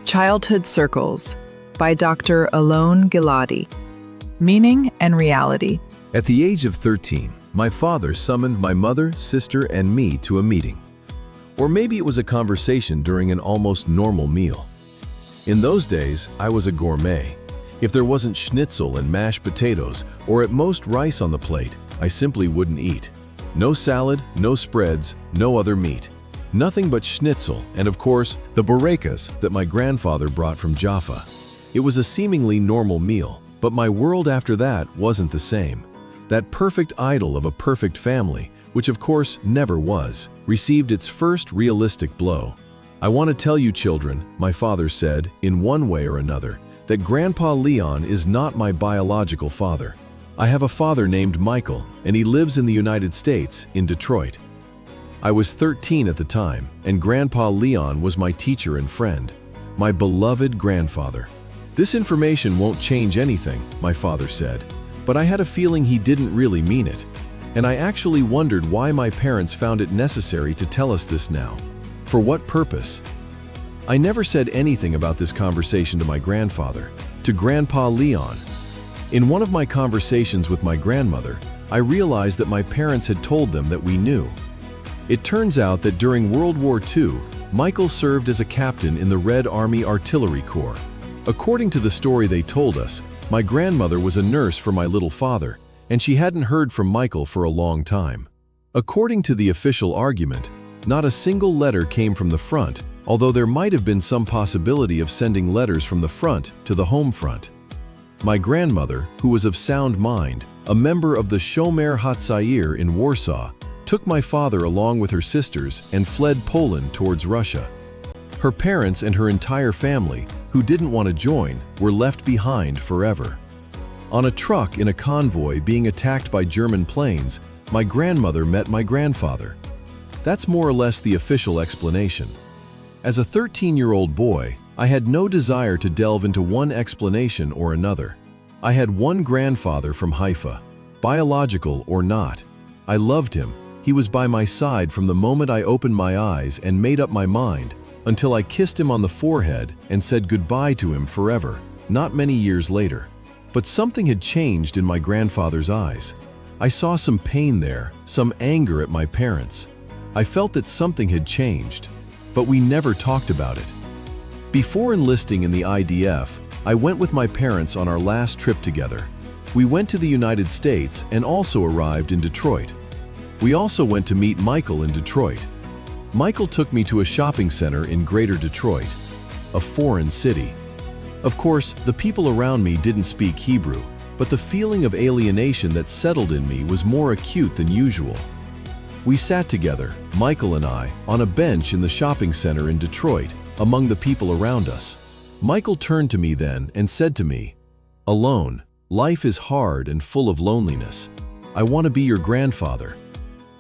Childhood Circles by Dr. Alon Giladi. Meaning and Reality. At the age of 13, my father summoned my mother, sister, and me to a meeting. Or maybe it was a conversation during an almost normal meal. In those days, I was a gourmet. If there wasn't schnitzel and mashed potatoes, or at most rice on the plate, I simply wouldn't eat. No salad, no spreads, no other meat. Nothing but schnitzel and, of course, the borekas that my grandfather brought from Jaffa. It was a seemingly normal meal, but my world after that wasn't the same. That perfect idol of a perfect family, which of course never was, received its first realistic blow. "I want to tell you, children," my father said, in one way or another, "that Grandpa Leon is not my biological father. I have a father named Michael, and he lives in the United States, in Detroit." I was 13 at the time, and Grandpa Leon was my teacher and friend, my beloved grandfather. "This information won't change anything," my father said, but I had a feeling he didn't really mean it, and I actually wondered why my parents found it necessary to tell us this now. For what purpose? I never said anything about this conversation to my grandfather, to Grandpa Leon. In one of my conversations with my grandmother, I realized that my parents had told them that we knew. It turns out that during World War II, Michael served as a captain in the Red Army Artillery Corps. According to the story they told us, my grandmother was a nurse for my little father, and she hadn't heard from Michael for a long time. According to the official argument, not a single letter came from the front, although there might have been some possibility of sending letters from the front to the home front. My grandmother, who was of sound mind, a member of the Shomer HaTzair in Warsaw, took my father along with her sisters and fled Poland towards Russia. Her parents and her entire family, who didn't want to join, were left behind forever. On a truck in a convoy being attacked by German planes, my grandmother met my grandfather. That's more or less the official explanation. As a 13-year-old boy, I had no desire to delve into one explanation or another. I had one grandfather from Haifa, biological or not. I loved him. He was by my side from the moment I opened my eyes and made up my mind, until I kissed him on the forehead and said goodbye to him forever, not many years later. But something had changed in my grandfather's eyes. I saw some pain there, some anger at my parents. I felt that something had changed, but we never talked about it. Before enlisting in the IDF, I went with my parents on our last trip together. We went to the United States and also arrived in Detroit. We also went to meet Michael in Detroit. Michael took me to a shopping center in Greater Detroit, a foreign city. Of course, the people around me didn't speak Hebrew, but the feeling of alienation that settled in me was more acute than usual. We sat together, Michael and I, on a bench in the shopping center in Detroit, among the people around us. Michael turned to me then and said to me, "Alon, life is hard and full of loneliness. I want to be your grandfather."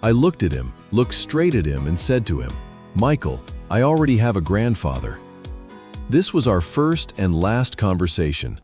I looked at him, looked straight at him and said to him, "Michael, I already have a grandfather." This was our first and last conversation.